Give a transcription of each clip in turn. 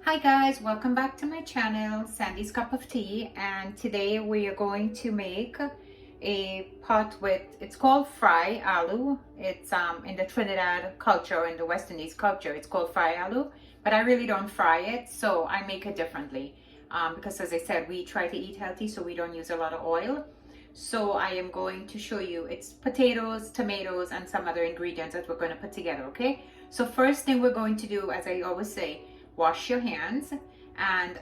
Hi guys, welcome back to my channel, Sandy's Cup of Tea, and today we are going to make a pot with, it's called fry aloo. It's in the Trinidad culture, in the West Indies culture, it's called fry aloo, but I really don't fry it, so I make it differently because as I said, we try to eat healthy, so we don't use a lot of oil. So I am going to show you, it's potatoes, tomatoes, and some other ingredients that we're going to put together, okay? So first thing we're going to do, as I always say, wash your hands, and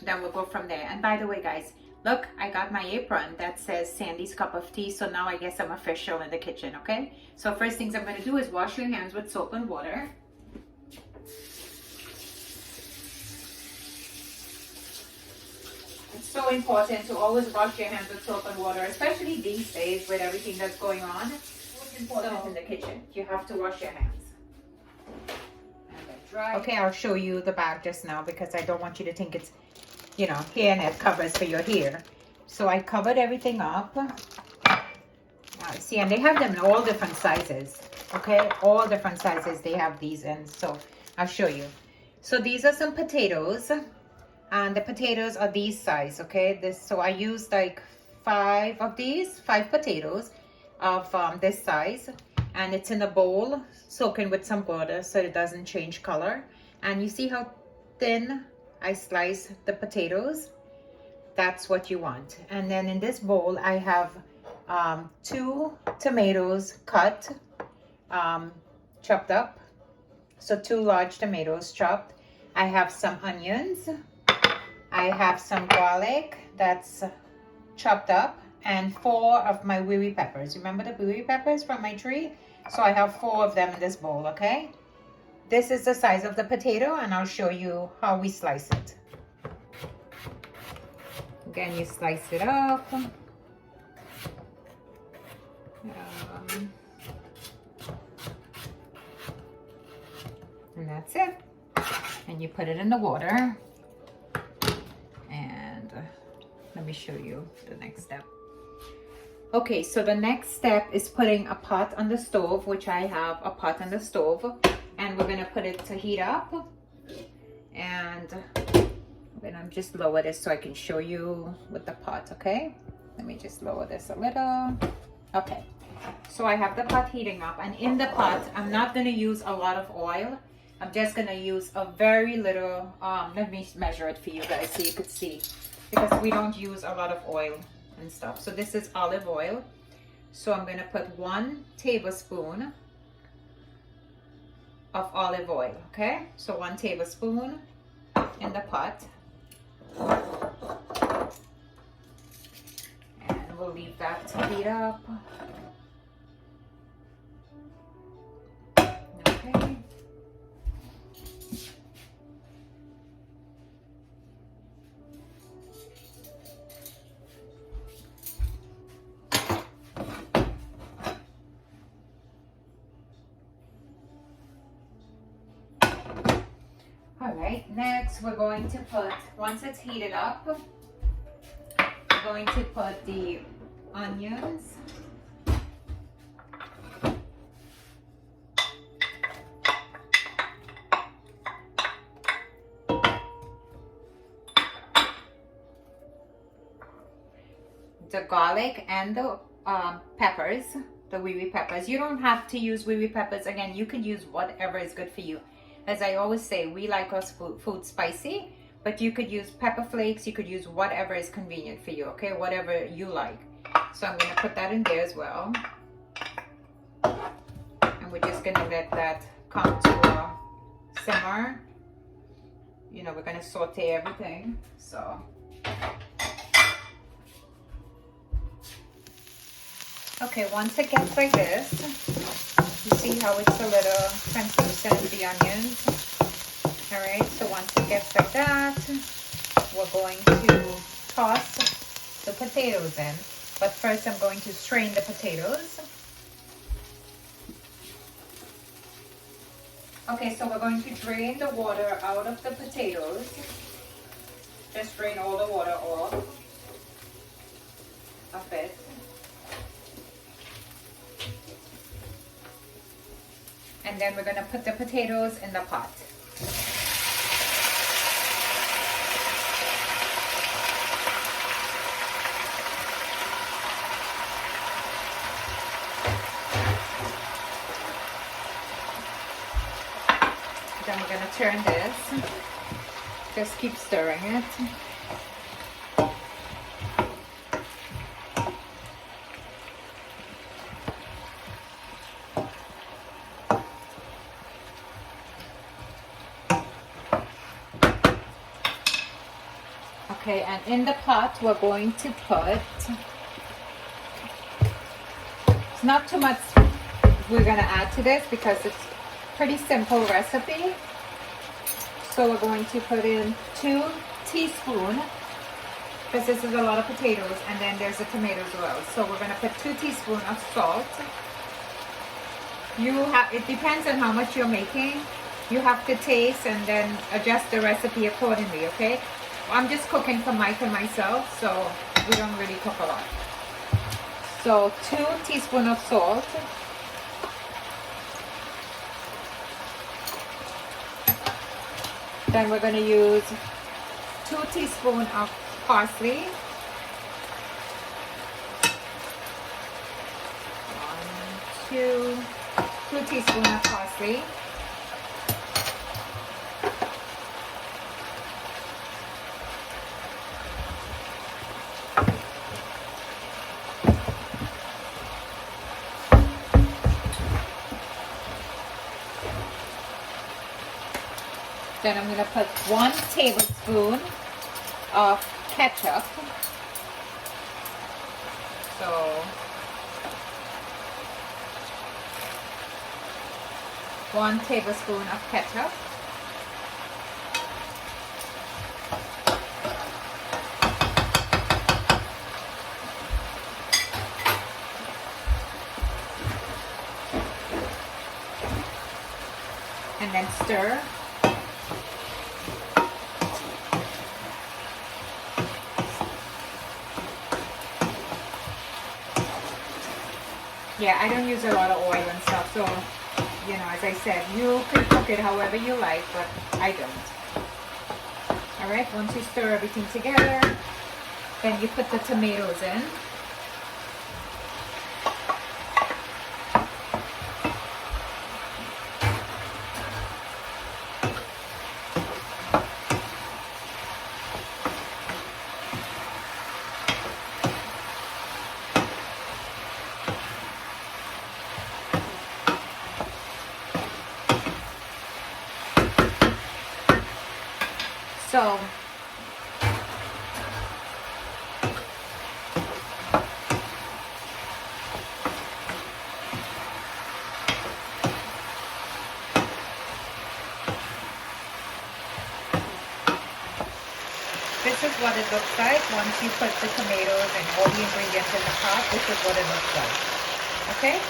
then we'll go from there. And by the way guys, look, I got my apron that says Sandy's Cup of Tea, so now I guess I'm official in the kitchen, okay? So first things I'm going to do is wash your hands with soap and water. It's so important to always wash your hands with soap and water, especially these days with everything that's going on. It's important in the kitchen. You have to wash your hands. Okay, I'll show you the bag just now because I don't want you to think it's, you know, hairnet covers for your hair. So I covered everything up. See, and they have them in all different sizes. Okay, all different sizes they have these in. So I'll show you. So these are some potatoes, and the potatoes are these size. Okay, so I used like 5 potatoes of this size. And it's in a bowl soaking with some water so it doesn't change color. And you see how thin I slice the potatoes? That's what you want. And then in this bowl I have 2 tomatoes cut, chopped up. So 2 large tomatoes chopped. I have some onions. I have some garlic that's chopped up, and 4 of my wee peppers. Remember the wee peppers from my tree? So I have 4 of them in this bowl, okay? This is the size of the potato, and I'll show you how we slice it. Again, you slice it up. And that's it. And you put it in the water. And let me show you the next step. Okay, so the next step is putting a pot on the stove, which I have a pot on the stove, and we're gonna put it to heat up. And I'm gonna just lower this so I can show you with the pot, okay? Let me just lower this a little. Okay, so I have the pot heating up, and in the pot, I'm not gonna use a lot of oil. I'm just gonna use a very little, let me measure it for you guys so you could see, because we don't use a lot of oil and stuff. So this is olive oil. So I'm going to put 1 tablespoon of olive oil, okay? So 1 tablespoon in the pot. And we'll leave that to heat up. Okay. Alright, next we're going to put, once it's heated up, we're going to put the onions. The garlic and the peppers, the wee peppers. You don't have to use wee peppers. Again, you can use whatever is good for you. As I always say, we like our food spicy, but you could use pepper flakes, you could use whatever is convenient for you, okay? Whatever you like. So I'm going to put that in there as well. And we're just going to let that come to a simmer. You know, we're going to saute everything, so. Okay, once it gets like this, you see how it's a little translucent, the onions. All right, so once it gets like that, we're going to toss the potatoes in. But first I'm going to strain the potatoes. Okay, so we're going to drain the water out of the potatoes. Just drain all the water off of it. And then we're going to put the potatoes in the pot. then we're going to turn this. Just keep stirring it. Okay, and in the pot we're going to put, it's not too much we're going to add to this because it's pretty simple recipe. So we're going to put in 2 teaspoons, because this is a lot of potatoes, and then there's a tomato as well. So we're going to put 2 teaspoons of salt. It depends on how much you're making. You have to taste and then adjust the recipe accordingly, okay? I'm just cooking for Mike and myself, so we don't really cook a lot. So 2 teaspoons of salt. Then we're going to use 2 teaspoons of parsley. 2 teaspoons of parsley. Then I'm going to put 1 tablespoon of ketchup. So 1 tablespoon of ketchup. And then stir. Yeah, I don't use a lot of oil and stuff, so, you know, as I said, you can cook it however you like, but I don't. Alright, once you stir everything together, then you put the tomatoes in. So this is what it looks like once you put the tomatoes and all the ingredients in the pot. This is what it looks like. Okay?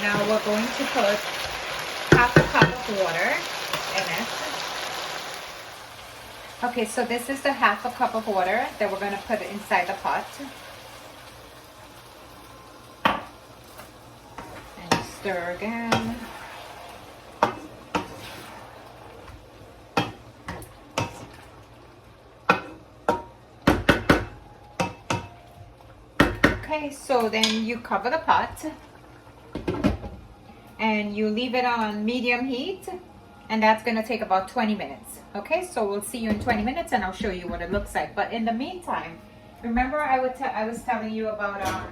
Now we're going to put half a cup of water in it. Okay, so this is the half a cup of water that we're going to put inside the pot. And stir again. Okay, so then you cover the pot and you leave it on medium heat, and that's going to take about 20 minutes. Okay, so we'll see you in 20 minutes and I'll show you what it looks like. But in the meantime, remember I was telling you about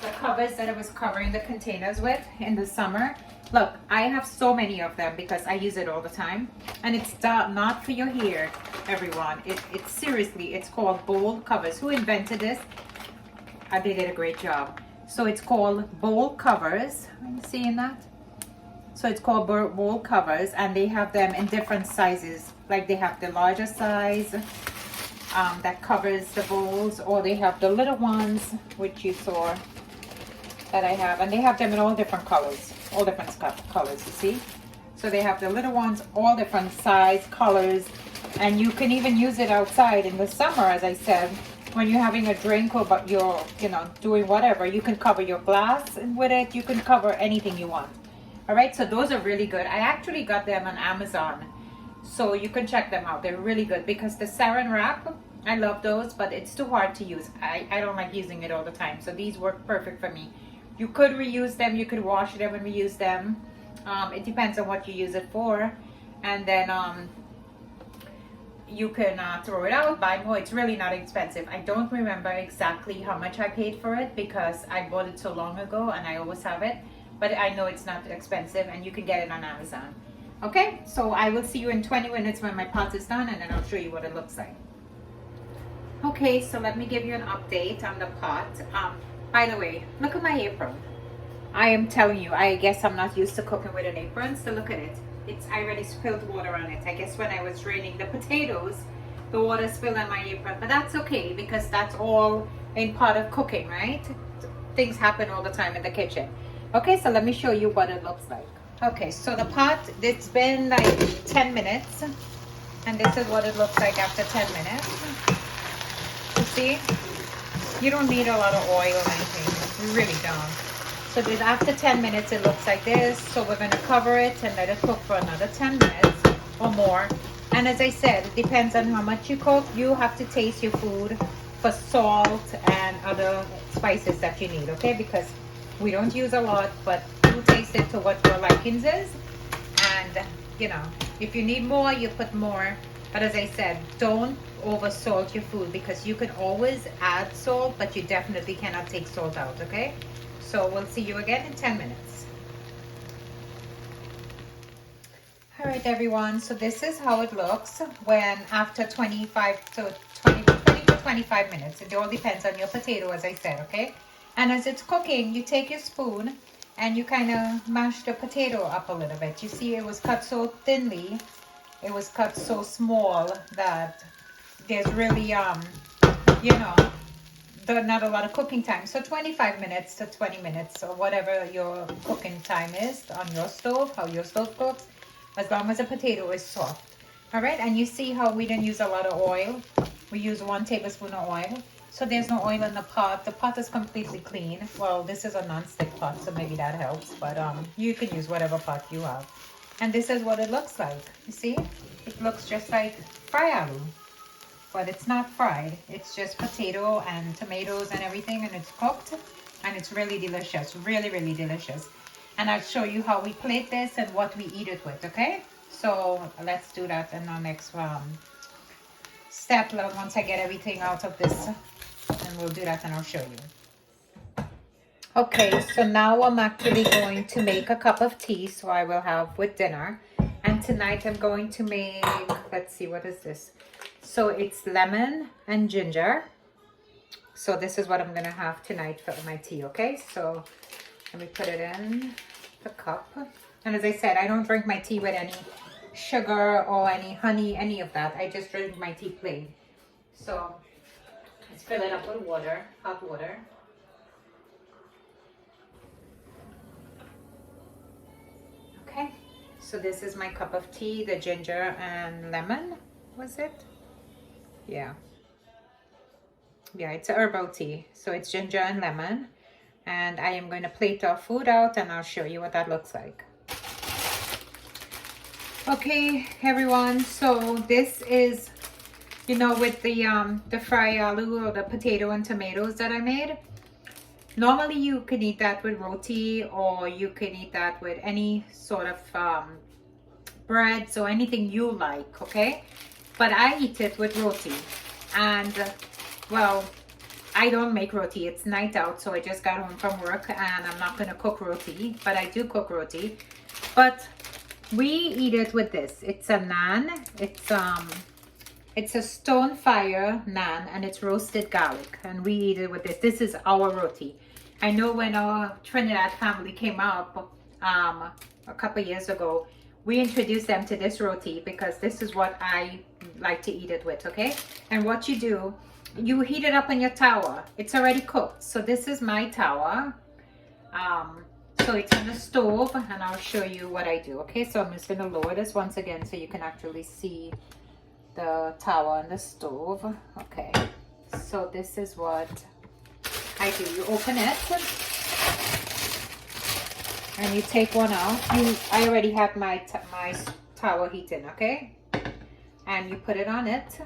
the covers that I was covering the containers with in the summer. Look, I have so many of them because I use it all the time. And it's not for your hair, everyone. It's seriously, it's called bowl covers. Who invented this? They did a great job. So it's called bowl covers. Are you seeing that? So it's called bowl covers, and they have them in different sizes. Like they have the larger size that covers the bowls, or they have the little ones, which you saw that I have, and they have them in all different colors, colors, you see? So they have the little ones, all different size, colors, and you can even use it outside in the summer, as I said, when you're having a drink or but you're, you know, doing whatever. You can cover your glass with it. You can cover anything you want. All right, so those are really good. I actually got them on Amazon, so you can check them out. They're really good because the Saran wrap, I love those, but it's too hard to use. I don't like using it all the time, so these work perfect for me. You could reuse them, you could wash them and reuse them. It depends on what you use it for. and then you can throw it out, buy more. It's really not expensive. I don't remember exactly how much I paid for it because I bought it so long ago and I always have it, but I know it's not expensive and you can get it on Amazon. Okay, so I will see you in 20 minutes when my pot is done, and then I'll show you what it looks like. Okay, so let me give you an update on the pot. By the way, look at my apron. I am telling you, I guess I'm not used to cooking with an apron, so look at it. I already spilled water on it. I guess when I was draining the potatoes, the water spilled on my apron, but that's okay because that's all in part of cooking, right? Things happen all the time in the kitchen. Okay, so let me show you what it looks like. Okay, so the pot, it's been like 10 minutes, and this is what it looks like after 10 minutes. You see? You don't need a lot of oil or anything. You really don't. So this, after 10 minutes, it looks like this. So we're going to cover it and let it cook for another 10 minutes or more. And as I said, it depends on how much you cook. You have to taste your food for salt and other spices that you need, okay? Because we don't use a lot, but you taste it to what your likings is. And, you know, if you need more, you put more. But as I said, don't over salt your food because you can always add salt, but you definitely cannot take salt out, okay? So we'll see you again in 10 minutes. All right, everyone. So this is how it looks when after 20 to 25 minutes. It all depends on your potato, as I said, okay? And as it's cooking, you take your spoon and you kind of mash the potato up a little bit. You see, it was cut so thinly. It was cut so small that there's really, you know, not a lot of cooking time. So 25 minutes to 20 minutes or whatever your cooking time is on your stove, how your stove cooks, as long as the potato is soft. All right, and you see how we didn't use a lot of oil. We use 1 tablespoon of oil. So there's no oil in the pot. The pot is completely clean. Well, this is a non-stick pot, so maybe that helps. But you can use whatever pot you have. And this is what it looks like. You see? It looks just like fried aloo. But it's not fried. It's just potato and tomatoes and everything, and it's cooked, and it's really delicious. Really, really delicious. And I'll show you how we plate this and what we eat it with, okay? So let's do that in our next step once I get everything out of this, and we'll do that and I'll show you. Okay, so now I'm actually going to make a cup of tea, so I will have with dinner. And tonight I'm going to make, let's see, what is this? So it's lemon and ginger. So this is what I'm gonna have tonight for my tea, okay? So let me put it in the cup. And as I said, I don't drink my tea with any sugar or any honey, any of that. I just drink my tea plain. So let's fill it up with water, hot water. Okay, so this is my cup of tea, the ginger and lemon, was it? Yeah, it's a herbal tea, so it's ginger and lemon, and I am going to plate our food out and I'll show you what that looks like. Okay, everyone, so this is, you know, with the fried aloo or the potato and tomatoes that I made. Normally you can eat that with roti, or you can eat that with any sort of breads or anything you like, okay? But I eat it with roti. And well, I don't make roti. It's night out, so I just got home from work and I'm not gonna cook roti, but I do cook roti. But we eat it with this. It's a naan. It's a stone fire naan, and it's roasted garlic, and we eat it with this. This is our roti. I know when our Trinidad family came up a couple years ago, we introduced them to this roti because this is what I like to eat it with, okay? And what you do, you heat it up on your tower. It's already cooked. So this is my tower. So it's on the stove, and I'll show you what I do, okay? So I'm just gonna lower this once again so you can actually see the tower on the stove. Okay, so this is what I do. You open it and you take one out. I already have my tower heating, okay? And you put it on it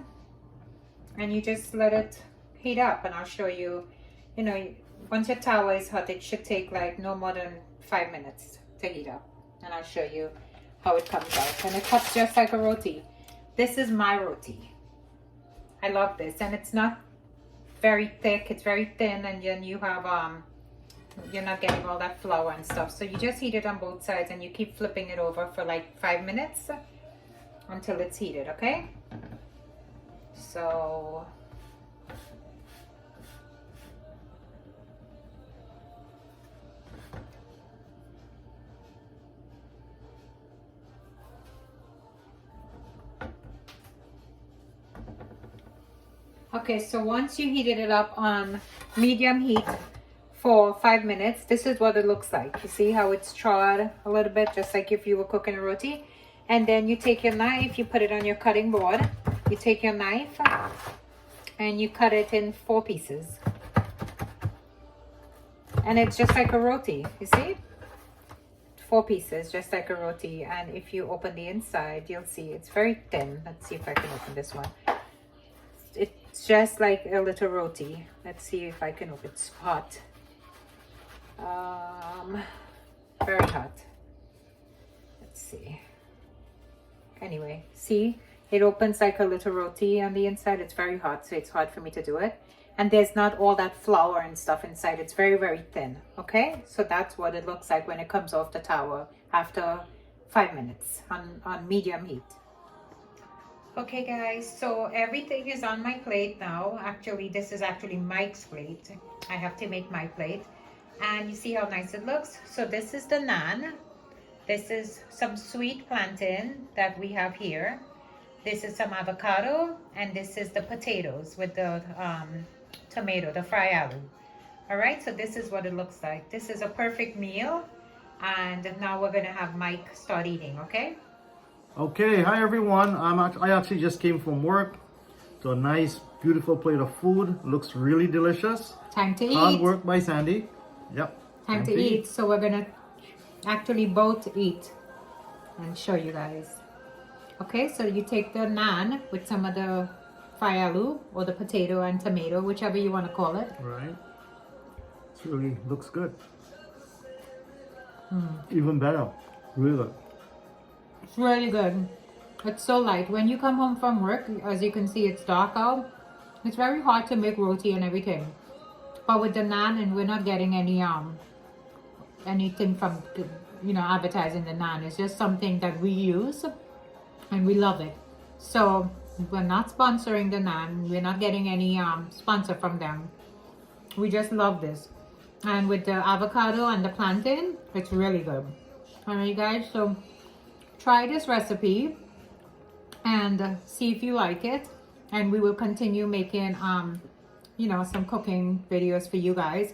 and you just let it heat up, and I'll show you, you know, once your tower is hot, it should take like no more than 5 minutes to heat up, and I'll show you how it comes out. And it cuts just like a roti. This is my roti. I love this. And it's not very thick. It's very thin. And then you have, you're not getting all that flour and stuff. So you just heat it on both sides and you keep flipping it over for like 5 minutes until it's heated, okay? So okay, so once you heated it up on medium heat for 5 minutes, this is what it looks like. You see how it's charred a little bit, just like if you were cooking a roti. And then you take your knife, you put it on your cutting board. You take your knife and you cut it in 4 pieces. And it's just like a roti, you see? 4 pieces, just like a roti. And if you open the inside, you'll see it's very thin. Let's see if I can open this one. It's just like a little roti. Let's see if I can open. It's hot. Very hot. Let's see. Anyway, see? It opens like a little roti on the inside. It's very hot, so it's hard for me to do it. And there's not all that flour and stuff inside. It's very, very thin, okay? So that's what it looks like when it comes off the tower after 5 minutes on medium heat. Okay, guys, so everything is on my plate now. Actually, this is actually Mike's plate. I have to make my plate. And you see how nice it looks? So this is the naan. This is some sweet plantain that we have here. This is some avocado, and this is the potatoes with the tomato, the fried aloo. All right, so this is what it looks like. This is a perfect meal, and now we're gonna have Mike start eating, okay? Okay, hi everyone. I actually just came from work. So a nice, beautiful plate of food. Looks really delicious. Time to eat. Hard work by Sandy. Yep. Time to eat. So we're gonna actually both eat and show you guys. Okay, so you take the naan with some of the fried aloo or the potato and tomato, whichever you want to call it. Right. It really looks good. Even better. Really good. It's really good. It's so light. When you come home from work, as you can see, it's dark out. It's very hard to make roti and everything. But with the naan, and we're not getting any anything from advertising the naan. It's just something that we use and we love it. So we're not sponsoring the naan. We're not getting any sponsor from them. We just love this. And with the avocado and the plantain, it's really good. Alright guys, so try this recipe and see if you like it, and we will continue making some cooking videos for you guys.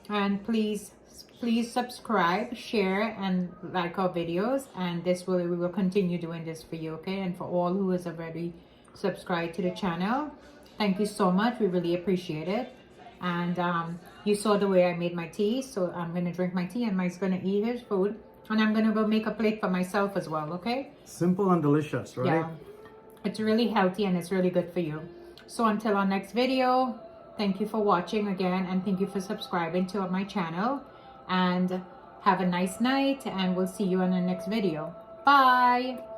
And please subscribe, share, and like our videos, and we will continue doing this for you, okay? And for all who has already subscribed to the channel, thank you so much. We really appreciate it. And you saw the way I made my tea, so I'm gonna drink my tea and Mike's gonna eat his food, and I'm gonna go make a plate for myself as well, okay? Simple and delicious, right? Yeah, it's really healthy and it's really good for you. So until our next video, thank you for watching again, and thank you for subscribing to my channel, and have a nice night, and we'll see you in the next video. Bye.